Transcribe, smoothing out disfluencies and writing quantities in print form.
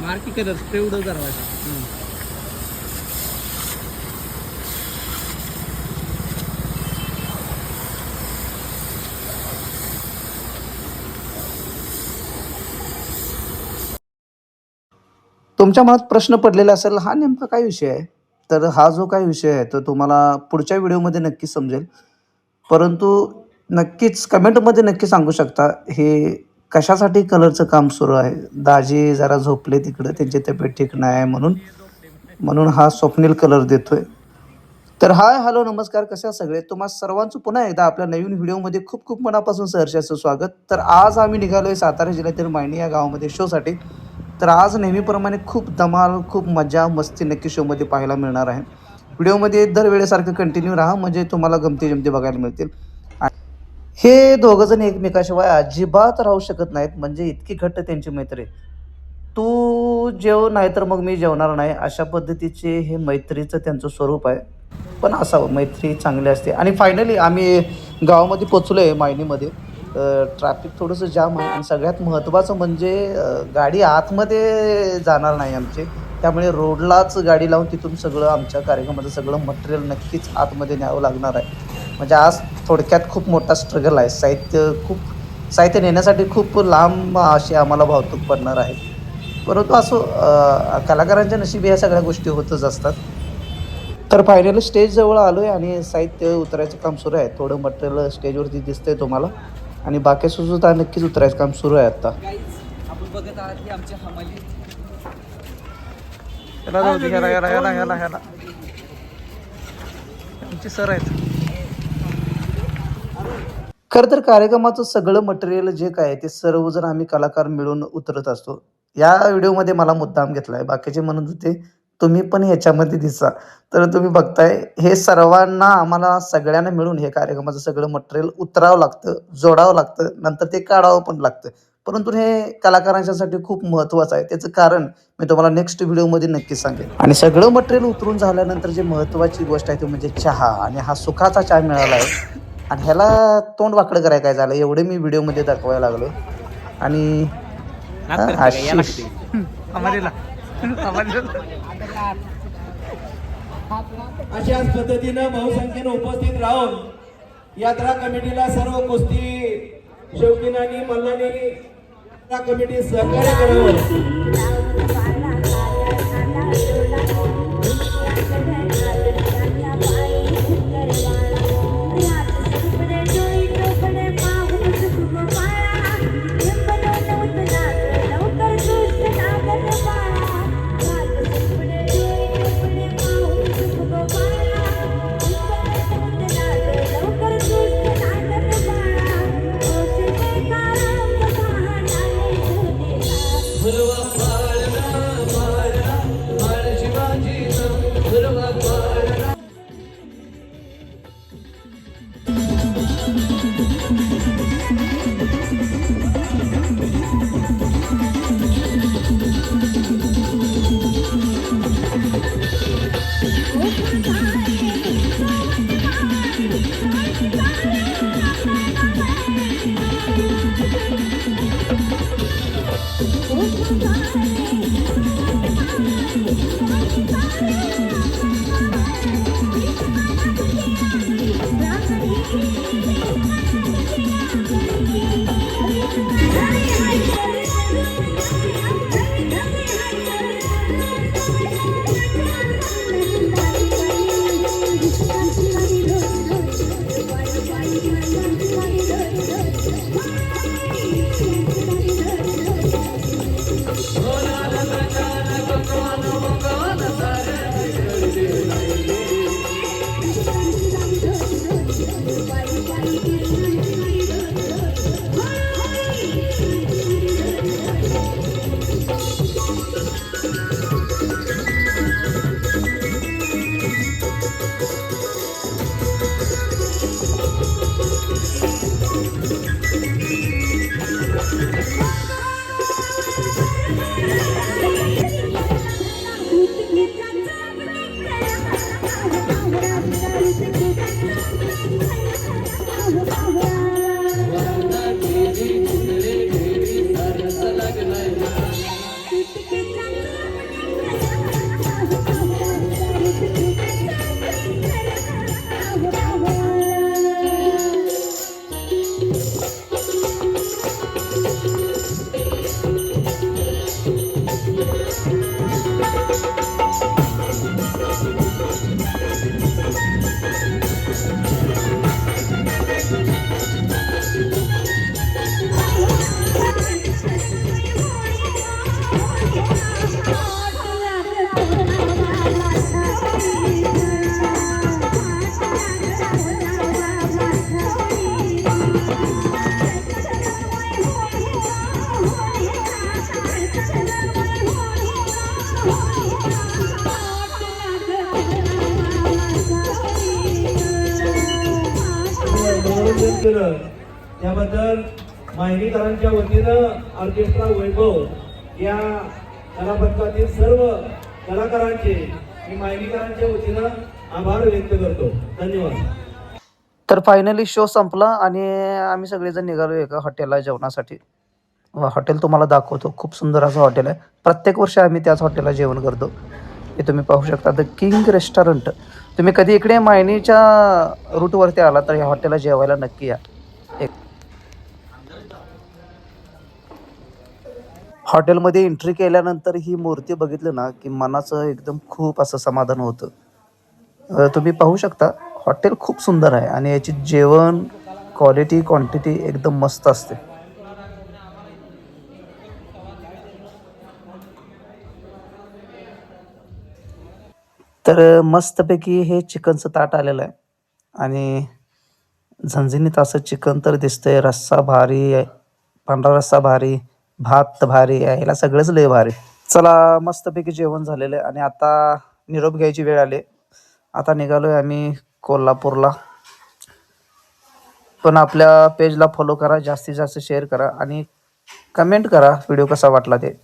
Marquee colour spray उडव करायचा. तुमच्या मनात प्रश्न पडलेला असेल, हा नेमका काय विषय आहे? तर हा जो काही विषय आहे, तो तुम्हाला पुढच्या व्हिडिओमध्ये नक्की समजेल. परंतु नक्कीच कमेंटमध्ये नक्की सांगू शकता, हे कशासाठी कलरचं काम सुरू आहे? दाजी जरा झोपले तिकडं, त्यांची तब्येत ठीक नाही आहे म्हणून. म्हणून हा स्वप्नील कलर देतोय. तर हाय, हॅलो, नमस्कार. कसे आहात सगळे? तुम्हा सर्वांचं पुन्हा एकदा आपल्या नवीन व्हिडिओमध्ये खूप खूप मनापासून सहर्षाचं स्वागत. तर आज आम्ही निघालोय सातारा जिल्ह्यातील मायणी या गावामध्ये शोसाठी. तर आज नेहमीप्रमाणे खूप धमाल, खूप मजा, मस्ती नक्की शोमध्ये पाहायला मिळणार आहे. व्हिडिओमध्ये दरवेळेसारखं कंटिन्यू राहा, म्हणजे तुम्हाला गमती-जमती बघायला मिळतील. हे दोघंजण एकमेकाशिवाय अजिबात राहू शकत नाहीत, म्हणजे इतकी घट्ट त्यांची मैत्री आहे. तू जेव नाहीतर मग मी जेवणार नाही, अशा पद्धतीचे हे मैत्रीचं त्यांचं स्वरूप आहे. पण असावं, मैत्री चांगली असते. आणि फायनली आम्ही गावामध्ये पोचलो आहे मायनीमध्ये. ट्रॅफिक थोडंसं जाम आहे आणि सगळ्यात महत्त्वाचं म्हणजे गाडी आतमध्ये जाणार नाही आमची. त्यामुळे रोडलाच गाडी लावून तिथून सगळं आमच्या कार्यक्रमाचं सगळं मटेरियल नक्कीच आतमध्ये न्यावं लागणार आहे. म्हणजे आज थोडक्यात खूप मोठा स्ट्रगल आहे. साहित्य नेण्यासाठी खूप लांब अशी आम्हाला वाहतूक पडणार आहे. परंतु असो, कलाकारांच्या नशिबी ह्या सगळ्या गोष्टी होतच असतात. तर फायनली स्टेजजवळ आलो आहे आणि साहित्य उतरायचं काम सुरू आहे. थोडं मटेरियल स्टेजवरती दिसतंय तुम्हाला आणि बाकी सुद्धा नक्कीच उतरायचं काम सुरू आहे आता. आपण बघत आहात की आमच्या हमाली ह्याला आमचे सर आहेत. खरं तर कार्यक्रमाचं सगळं मटेरियल जे काय आहे ते सर्वजण आम्ही कलाकार मिळून उतरत असतो. या व्हिडिओमध्ये मला मुद्दाम घेतला आहे. बाकीचे म्हणत होते तुम्ही पण ह्याच्यामध्ये दिसा. तर तुम्ही बघताय हे सर्वांना, आम्हाला सगळ्यांना मिळून हे कार्यक्रमाचं सगळं मटेरियल उतरावं लागतं, जोडावं लागतं, नंतर ते काढावं पण लागतं. परंतु हे कलाकारांच्यासाठी खूप महत्त्वाचं आहे. त्याचं कारण मी तुम्हाला नेक्स्ट व्हिडिओमध्ये नक्की सांगेन. आणि सगळं मटेरियल उतरून झाल्यानंतर जे महत्त्वाची गोष्ट आहे ती म्हणजे चहा. आणि हा सुखाचा चहा मिळाला आहे. आणि ह्याला तोंड वाकडं करायला काय झालं एवढे मी व्हिडिओमध्ये दाखवायला लागलो. आणि आशिष अशाच पद्धतीनं बहुसंख्येनं उपस्थित राहून यात्रा कमिटीला सर्व कुस्ती शौकीनांनी मल्लांनी यात्रा कमिटी सहकार्य करावं. सर्व मनोरंजन केलं त्याबद्दल माहिनीकरांच्या वतीनं ऑर्केस्ट्रा वैभव या कलापथकातील सर्व कलाकारांचे मी माहिनीकरांच्या वतीनं आभार व्यक्त करतो. धन्यवाद. तर फायनली शो संपला आणि आम्ही सगळेजण निघालो एका हॉटेलला जेवणासाठी. हॉटेल तुम्हाला दाखवतो. खूप सुंदर असं हॉटेल आहे. प्रत्येक वर्षी आम्ही त्याच हॉटेलला जेवण करतो. हे तुम्ही पाहू शकता, द किंग रेस्टॉरंट. तुम्ही कधी इकडे मायनीच्या रूटवरती आला तर या हॉटेलला जेवायला नक्की या. हॉटेलमध्ये एंट्री केल्यानंतर ही मूर्ती बघितली ना की मनाचं एकदम खूप असं समाधान होतं. तुम्ही पाहू शकता हॉटेल खूप सुंदर आहे आणि याची जेवण क्वालिटी क्वांटिटी एकदम मस्त असते. तर मस्तपैकी हे चिकनचं ताट आलेलं आहे आणि झणझणीत असं चिकन तर दिसतंय. रस्सा भारी आहे, पांढरा रस्सा भारी, भात भारी आहे, याला सगळंच लय भारी. चला मस्तपैकी जेवण झालेलं आहे आणि आता निरोप घ्यायची वेळ आली. आता निघालोय आम्ही कोल्हापूरला. पण आपल्या पेजला फॉलो करा, जास्तीत जास्त शेअर करा आणि कमेंट करा व्हिडिओ कसा वाटला ते.